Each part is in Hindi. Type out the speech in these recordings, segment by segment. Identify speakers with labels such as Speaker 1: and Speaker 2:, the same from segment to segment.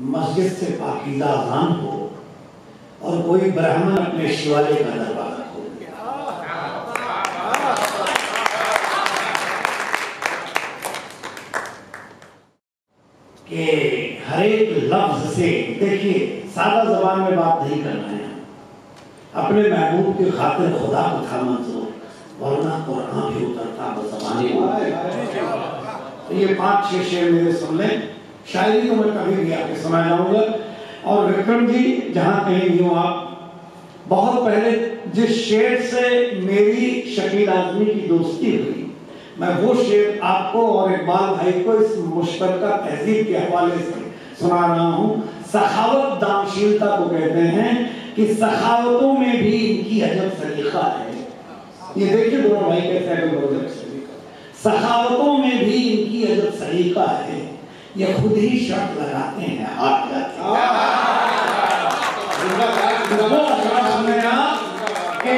Speaker 1: मस्जिद से पाकीज़ा अज़ान हो और कोई ब्राह्मण अपने शिवालय का दरवाजा खोल दिया। कि हर एक लफ्ज से, देखिए सादा जबान में बात नहीं करना है, अपने महबूब की खातिर खुदा को था मंजूर, वरना कुरान भी उतरता बज़बाने। तो ये 5-6 शेर मेरे सुन लें। शायरी तो मैं कभी भी आके सुना जाऊंगा। और विक्रम जी जहाँ कहीं भी हो आप, बहुत पहले जिस शेर से मेरी शकील आजमी की दोस्ती हुई, मैं वो शेर आपको और इकबाल भाई को इस मुश्तरका तहजीब के हवाले से सुना रहा हूँ। सखावत दानशीलता को कहते हैं कि सखावतों में भी इनकी अजब सलीका है। ये देखिए दोनों भाई कैसे अजब सलीका, सखावतों में भी इनकी अजब सलीका है, ये खुद ही शर्त लगाते हैं हाथ जाते कि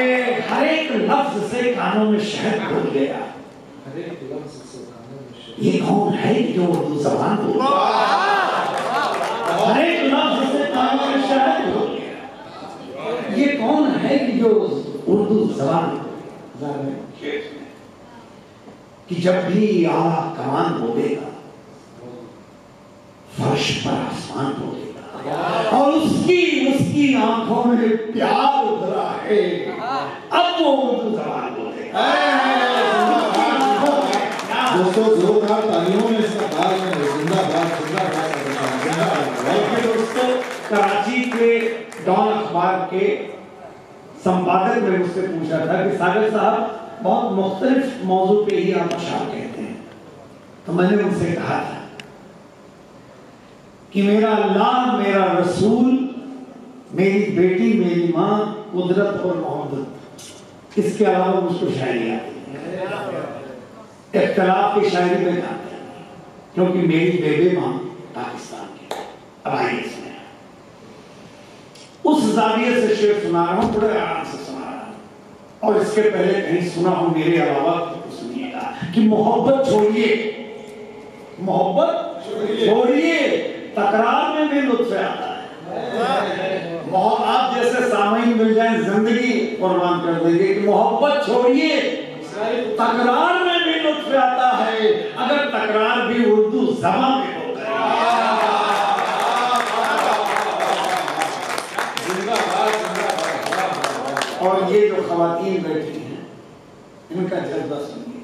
Speaker 1: हर एक लफ्ज से कानों में शहद घुल गया। ये कौन है जो उर्दू जबान बोल रहा? हर एक लफ्ज से कानों में शहद घुल गया। ये कौन है कि जो उर्दू जबान कि जब भी आला कमान बोलेगा फर्श पर आसमान बोलेगा और उसकी आंखों में प्यार उतरा है, अब वो उर्दू जबान बोलेगा।
Speaker 2: दोस्तों जोरदार तालियों में इसका बाल में जिंदाबाद जिंदाबाद।
Speaker 1: दोस्तों कराची के डॉन अखबार के संपादक ने मुझसे पूछा था कि सागर साहब बहुत मुख्तलिफ मौजू पे ही आप अशार कहते हैं, तो मैंने उनसे कहा था कि मेरा अल्लाह, मेरा रसूल, मेरी बेटी, मेरी माँ, कुदरत और मोहब्बत, इसके अलावा मुझको शायरी आती है। इख्तिलाफ की शायरी में गाते हैं क्योंकि मेरी बेबे माँ पाकिस्तान की। अब आइए इसमें उस जाविये से शेर सुना रहा हूँ, बड़े आराम से सुना रहा हूँ, और इसके पहले कहीं सुना हो मेरे अलावा तो सुनिएगा कि मोहब्बत छोड़िए, मोहब्बत छोड़िए, तकरार में भी लुत्फ आता है। आप जैसे सामईन मिल जाए जिंदगी कुर्बान कर देंगे कि मोहब्बत छोड़िए, तकरार में भी लुत्फ आता है, अगर तकरार भी उर्दू ज़बान में हो गई। और ये जो खवातीन बैठी हैं, इनका जज्बा सुनिए।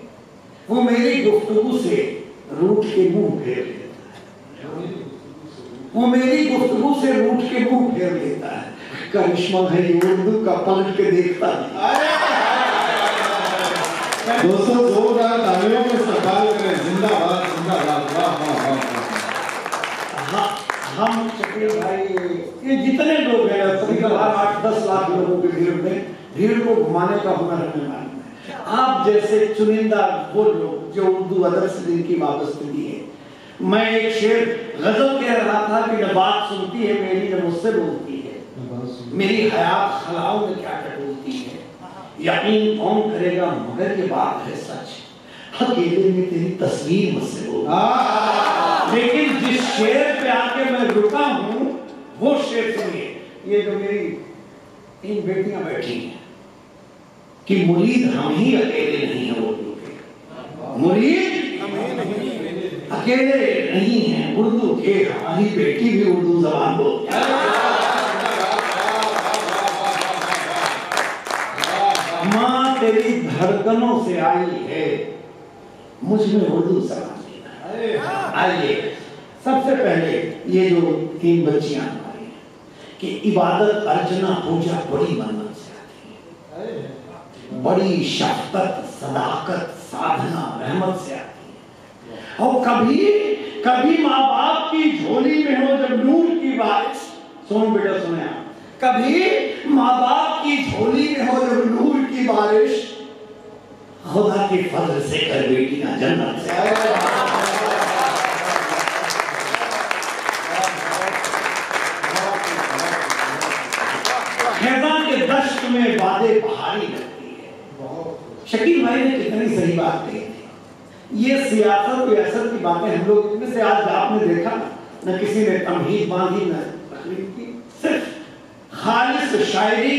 Speaker 1: वो मेरी गुफ्तगू से रूठ के मुंह फेर लेता है, वो मेरी गुफ्तगू से रूठ के मुंह फेर लेता है। करिश्मा है उर्दू का, पलट के देखता है।
Speaker 2: दोस्तों जोरदार तालियों में इस्तकबाल करें, जिंदाबाद जिंदाबाद।
Speaker 1: हम शकील भाई, ये जितने लोग हैं, कभी कभार 8-10 लाख लोगों की भीड़ में भीड़ को घुमाने का हुनर हमें मालूम है। आप जैसे चुनिंदा वो लोग जो उर्दू अदब से जिनकी वाबस्तगी है। मैं एक शेर गजल कह रहा था कि न बात सुनती है मेरी, न मुझसे बोलती है, मेरी हयात खलाओं में क्या टटोलती है, यकीन कौन करेगा मगर ये बात है सच, अकेले में तेरी तस्वीर मुझसे बोल। लेकिन जिस शेर पे आके मैं रुका हूँ वो शेर सुनिए। ये जो मेरी 3 बेटियां बैठी हैं कि मुरीद हम ही अकेले नहीं है उर्दू के, मुरीद अकेले नहीं है उर्दू के, हमारी बेटी भी उर्दू जबान बोलती है। माँ तेरी धड़कनों से आई है, मुझ में उर्दू जबान देना। आइए सबसे पहले ये जो 3 बच्चियां हमारी हैं कि इबादत, अर्चना, पूजा बड़ी मन्नत से आती है, बड़ी शफ़क़त, सदाकत, साधना, रहमत से आती है। और कभी माँ बाप की झोली में हो जब नूर की बारिश, सुनो बेटा सुने आप, कभी माँ बाप की झोली में हो जब नूर की बारिश, खुदा के फजल से कर बेटियां जन्नत से आए। खैज़ान के दश्त में बादे बहारी लगती है। शकील भाई ने कितनी सही बात कही थी। ये सियासत वियासत की बातें हम लोग इनमें से आज आपने देखा न किसी ने तमहीद बांधी, न तकरीर की, सिर्फ खालिस शायरी।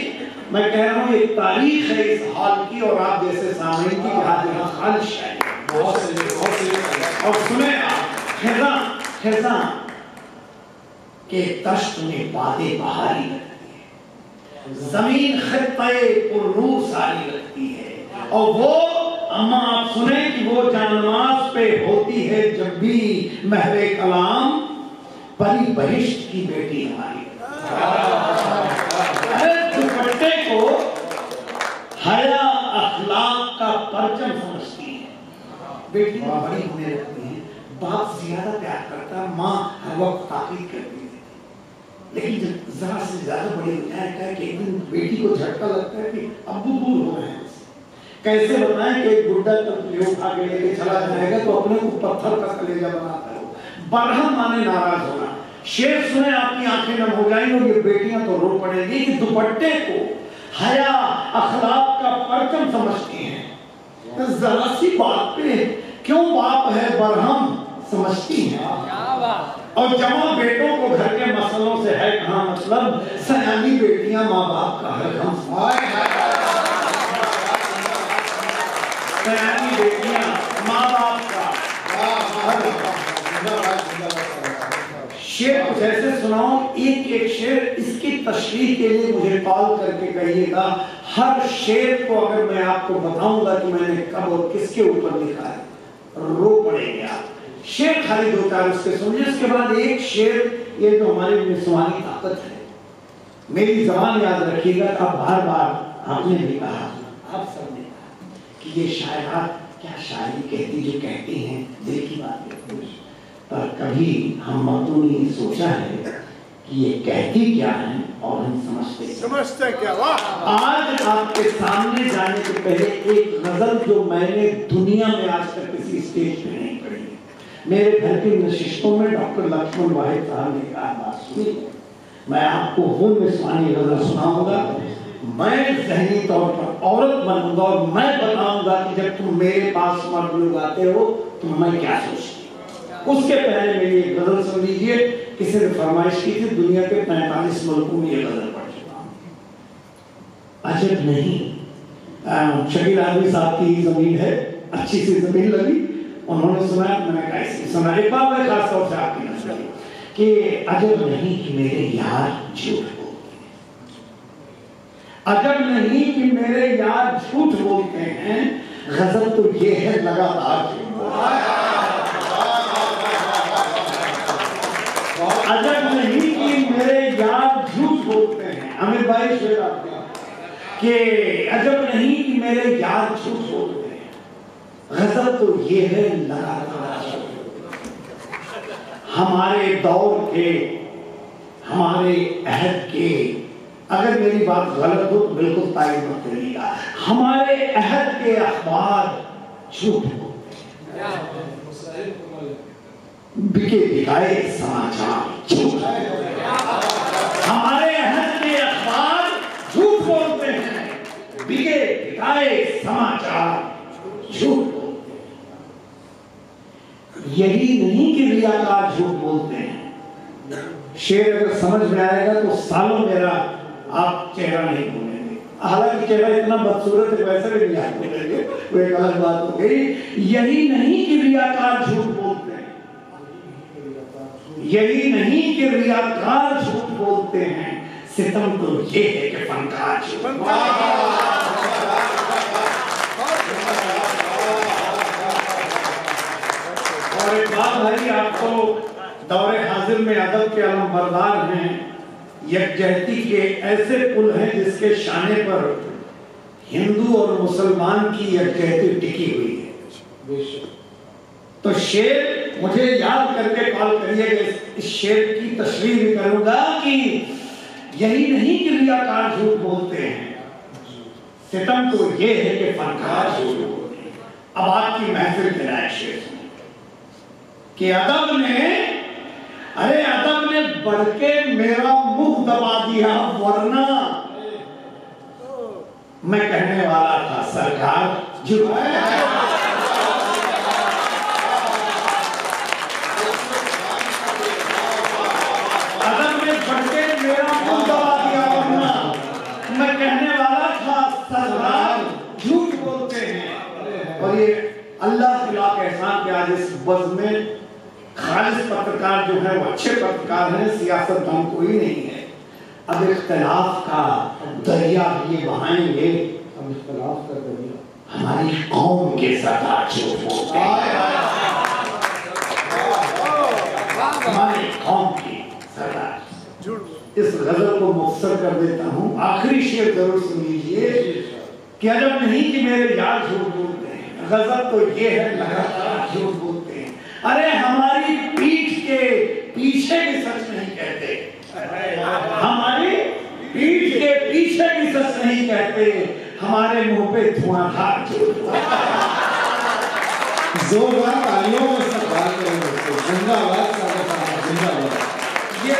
Speaker 1: मैं कह रहा हूँ एक तारीख है इस हाल की और आप जैसे सामने की यहाँ खालिस शायरी।
Speaker 2: बहुत सही।
Speaker 1: और सुने आप खिज़ां के तश्त में बातें बहारी लगती है, जमीन खित्ते पुरनूर सारी लगती है। और वो अम्मा आप सुने कि वो जानमाज पे होती है जब भी महरे कलाम, परी बहिश्त की बेटी हमारी। दुपट्टे को हया अखलाक का परचम समझती है, बेटी तो बड़ी होने लगती है, बाप ज्यादा प्यार करता है, माँ हर वक्त ताकीद करती है। लेकिन जब जरा से ज्यादा बड़ी हो जाए कि एक दिन बेटी को झटका लगता है कि अब्बू दूर हो रहे हैं। कैसे बताएं कि एक बुड्ढा ले उठा के लेके चला जाएगा तो अपने को पत्थर का कलेजा बनाता है। बरहम माने नाराज होना। शेर सुने आपकी आंखें नम हो जाएंगी और ये बेटियां तो रो पड़ेगी कि दुपट्टे को हया अखलाक का परचम समझती हैं। तो जरा सी बात पे क्यों बाप है बरहम समझती हैं। और जवां बेटों को घर के मसलों से है कहां मतलब, सयानी बेटियां माँ बाप का हर गम, सयानी बेटियां माँ बाप का। शेर कुछ ऐसे सुनाओ, एक एक शेर, इसकी तशरीह के लिए मुझे कॉल करके कहिएगा। हर शेर को अगर मैं आपको बताऊंगा कि मैंने कब और किसके ऊपर लिखा है, रो पड़ेंगे आप। शेर खाली दो चार उसके सुनिए, उसके बाद एक शेर, ये तो हमारी निस्वानी ताकत है। मेरी जबान याद रखिएगा। अब बार बार आपने भी कहा, आप सबने कहा कि ये शायरात क्या शायरी कहती जो कहती हैं दिल की बात कहती हैं, पर कभी हम मर्दों ने सोचा है कि ये कहती क्या है और हम समझते क्या। आज आपके सामने जाने से पहले एक गजल जो मैंने दुनिया में आज तक किसी स्टेज पे नहीं पढ़ी है, मेरे घर की नशिस्तों में डॉक्टर लक्ष्मण वाहिद साहब ने कहा बात सुनी, मैं आपको वो निस्वानी गजल सुनाऊंगा। मैं ज़हनी तौर पर औरत बनूंगा और मैं बताऊंगा कि जब तुम मेरे पास मर्द लोग आते हो तो मैं क्या सोचती। उसके पहले मेरी एक गजल सुन लीजिए। किसी ने फरमाइश की थी, दुनिया के 45 मुल्कों में ये गजल पढ़ चुका हूं। अजब नहीं, शकील आदमी साहब की जमीन है, अच्छी सी जमीन लगी, उन्होंने सुना, मैंने कैसे सुना। एक बार मैं खास तौर से आपकी नजर कि अजब नहीं कि मेरे यार झूठ बोलते हैं, अजब नहीं कि मेरे यार झूठ बोलते हैं, गजब तो ये है लगातार झूठ बोलते हैं। अजब नहीं कि मेरे यार झूठ बोलते हैं। अमित भाई शेर आपका कि अजब नहीं कि मेरे यार झूठ बोलते हैं, गजब तो ये है लगातार। हमारे दौर के, हमारे अहद के, अगर मेरी बात गलत हो तो बिल्कुल तारीफ मत करिएगा, हमारे अहद के अखबार झूठ बोलते हैं, बिके बिकाए समाचार झूठ, हमारे अहद के अखबार झूठ बोलते हैं, बिके बिकाए समाचार झूठ बोलते हैं। यही नहीं कि रियाकार झूठ बोलते हैं। शेर अगर समझ में आएगा तो सालों मेरा आप चेहरा नहीं भूलेंगे। हालांकि चेहरा इतना बदसूरत है वैसे भी नहीं आप भूलेंगे, वो एक अलग बात हो गई। यही नहीं कि रियाकार झूठ बोलते हैं, यही नहीं कि रियाकार झूठ बोलते हैं, सितम तो ये है कि फनकार झूठ। और एक बात भाई, आपको दौरे हाजिर में अदब के अलमबरदार हैं, यकजहती के ऐसे पुल हैं जिसके शाने पर हिंदू और मुसलमान की यकजहती टिकी हुई है। तो शेर मुझे याद करके कॉल करिएगा, इस शेर की तशरीह भी करूंगा कि यही नहीं कि रियाकार झूठ बोलते हैं, सितम तो ये है कि फनकार झूठ बोलते हैं। अब आपकी महफिल के लायक शेर कि अदब ने बढ़ के मेरा मुंह दबा दिया, वरना मैं कहने वाला था सरकार झूठ। आज इस वज़्न में खालिस पत्रकार जो है वो अच्छे पत्रकार हैं, सियासतदान कोई नहीं है। अब इख्तिलाफ का दरिया ये बहाएंगे, अब इख्तिलाफ का दरिया हमारी कौम के सरदार जो बोलते हैं, हमारी कौम की सरदार। इस गजल को मुख्तसर कर देता हूँ, आखिरी शेर जरूर सुन लीजिए कि अजब नहीं कि मेरे यार झूठ बोलते हैं, गजल तो ये है लगातार झूठ बोलते हैं। अरे हमारी पीठ के पीछे भी सच नहीं कहते, हमारी पीठ के पीछे भी सच नहीं कहते, हमारे मुंह पे धुआंधार झूठ।
Speaker 2: जोरदार तालियों में इस्तकबाल करेंगे। जिंदाबाद जिंदाबाद।
Speaker 1: ये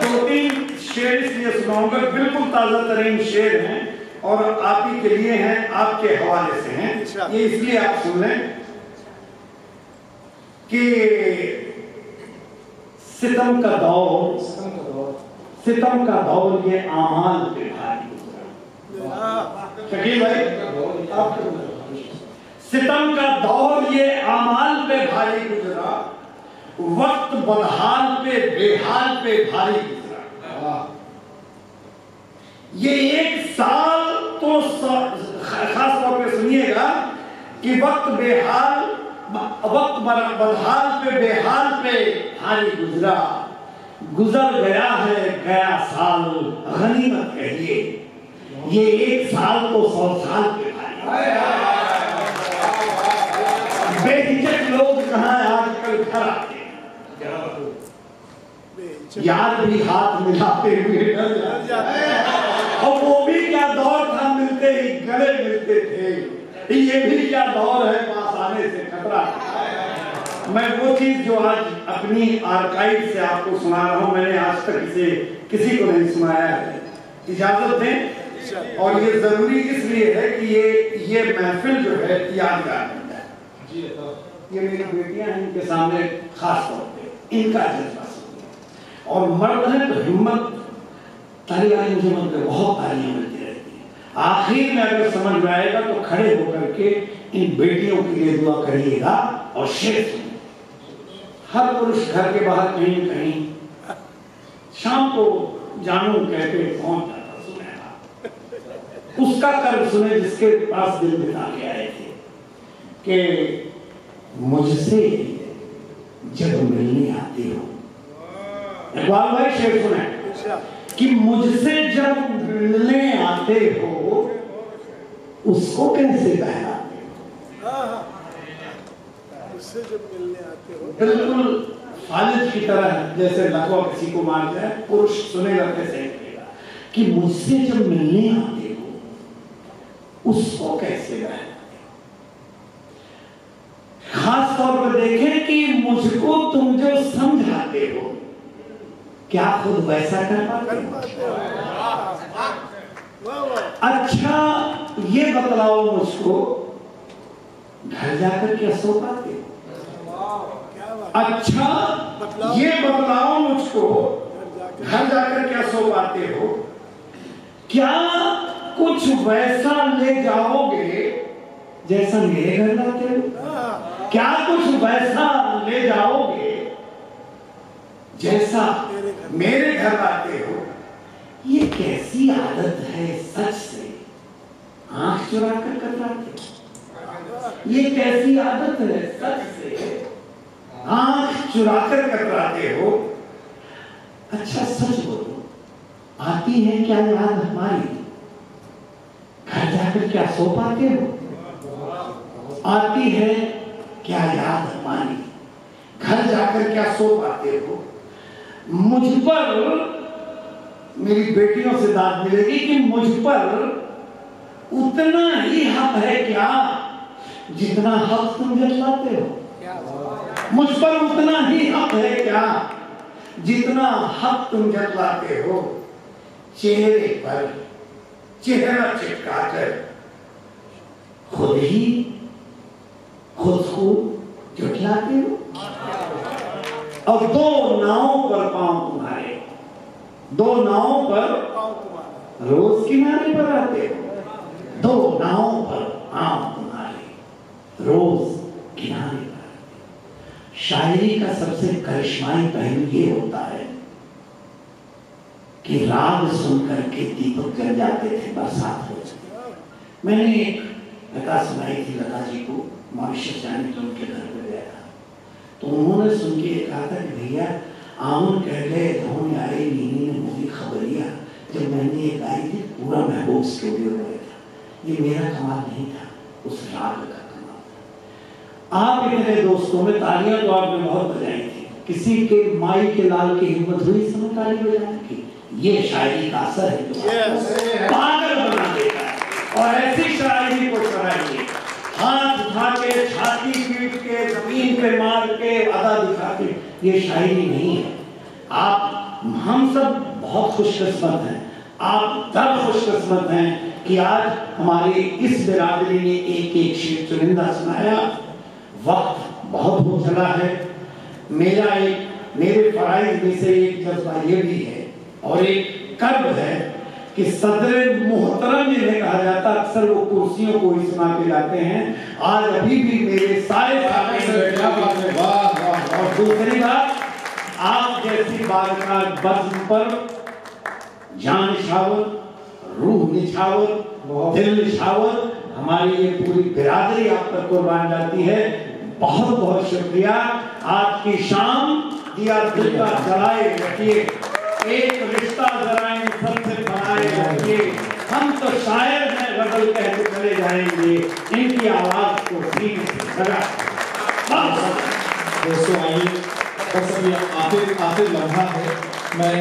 Speaker 1: दो तीन शेर इसलिए सुनाऊंगा, बिल्कुल ताजा तरीन शेर हैं और आप ही के लिए हैं, आपके हवाले से हैं। ये इसलिए आप सुन लें कि सितम का दौर ये आमाल पे भारी गुजरा। शकील भाई, सितम का दौर ये आमाल पे भारी गुजरा, वक्त बदहाल पे बेहाल पे भारी गुजरा। ये एक साल तो खास तौर पे सुनिएगा कि वक्त बदहाल पे बेहाल पे भारी गुजरा, गुजर गया है गया साल गनीमत कहिए, ये एक साल तो 100 साल पे भारी। बेहिचक लोग कहाँ आजकल घर आते हैं, यार भी हाथ मिलाते हुए डर जाते हैं। और वो भी क्या दौर था, मिलते ही गले मिलते थे, ये भी क्या दौर है, पास आने से खतरा। मैं वो चीज जो आज अपनी आर्काइव से आपको सुना रहा हूँ, मैंने आज तक इसे किसी को नहीं सुनाया है, इजाजत दें। और ये जरूरी इसलिए है कि ये महफिल जो है यादगार बन जाए। ये मेरी बेटियां हैं, इनके सामने खास तौर पे इनका जज्बा सुनिए। और मर्द है तो हिम्मत, तालियां मुझे मन पे बहुत तालियां मिलती रहती हैं। आखिर में अगर समझ में आएगा तो खड़े होकर के इन बेटियों के लिए दुआ करिएगा और शेर सुनिए। हर पुरुष घर के बाहर कहीं कहीं शाम को जानू कहते पहुंच जाता, सुनेगा उसका कर्म सुने जिसके पास दिल बिता के आए थे कि मुझसे जब मिलने आते हो, इकबाल भाई शेर सुने कि मुझसे जब मिलने आते हो उसको कैसे बहलाते हो,
Speaker 3: उससे जब मिलने आते हो
Speaker 1: बिल्कुल फालिज की तरह जैसे लकवा किसी को मार जाए, पुरुष सुनेगा कैसे कहेगा कि मुझसे जब मिलने आते हो उसको कैसे बहलाते हो। खास तौर पर देखें कि मुझको तुम जो समझाते हो क्या खुद वैसा कर पाते हो? अच्छा ये बतलाओ मुझको, घर जाकर क्या सो पाते हो? अच्छा ये बतलाओ मुझको, घर जाकर क्या सो पाते हो? क्या कुछ वैसा ले जाओगे जैसा मेरे घर लाते हो? क्या कुछ वैसा ले जाओगे जैसा मेरे घर आते हो? ये कैसी आदत है सच से आंख चुरा कर कतराते हो? ये कैसी आदत है सच से आंख चुरा कर कतराते हो? अच्छा सच बोलो, आती है क्या याद हमारी? घर जाकर क्या सो पाते हो? आती है क्या याद हमारी? घर जाकर क्या सो पाते हो? मुझ पर मेरी बेटियों से दाद मिलेगी कि मुझ पर उतना ही हक है क्या जितना हक तुम जतलाते हो? मुझ पर उतना ही हक है क्या जितना हक तुम जतलाते हो? चेहरे पर चेहरा चिपका कर खुद ही खुद को जुटलाते हो। और दो नावों पर पांव तुम्हारे, दो नावों पर रोज किनारे पर आते हो, दो नावों पर पांव तुम्हारे। रोज किनारे पर। शायरी का सबसे करिश्माई पहलू ये होता है कि राग सुनकर के दीपक जल जाते थे, बरसात हो जाती। मैंने एक कथा सुनाई थी लता जी को, मॉरिशस जाने तो उनके घर पे गया था, तो उन्होंने सुन के कहा था कि भैया आमन कह गए धोनी आए नीनी ने मुझे खबरिया। जब मैंने ये गाई थी पूरा महबूब स्टूडियो में था। ये मेरा कमाल नहीं था, उस राग का कमाल था। आप इतने दोस्तों में तालियां तो आपने बहुत बजाई थी, किसी के माई के लाल की हिम्मत हुई इस समय ताली बजाने की? ये शायरी का असर है जो पागल बना देता है। और ऐसी शायरी को सराहिए, हाथ उठा के, छाती पीट के, जमीन पे मार के, अदा दिखा के, ये शायरी नहीं है। हम सब बहुत खुशकिस्मत हैं, आप सब खुशकिस्मत हैं कि आज हमारी इस बिरादरी ने एक एक शेर चुनिंदा सुनाया। वक्त बहुत हो चला है। मेरे फराइज में से एक जज्बा ये भी है और एक कर्ब है कि सदर मोहतरम जिन्हें कहा जाता, अक्सर वो कुर्सियों को ही सुना के जाते हैं। आज अभी भी मेरे सारे और दूसरी बात, आप जैसी बारगाह बज़्म पर जान निछावर, रूह निछावर, दिल निछावर, हमारी ये पूरी बिरादरी आप पर कुर्बान जाती है। बहुत बहुत शुक्रिया। आज की शाम दिया दिल का जलाए रखिए, एक रिश्ता जरा इन सबसे बनाए रखिए। हम तो शायर हैं, गजल कहते चले जाएंगे, इनकी आवाज को सीने से सजा।
Speaker 2: दोस्तों आइए, बस अभी आते लम्हा है, मैं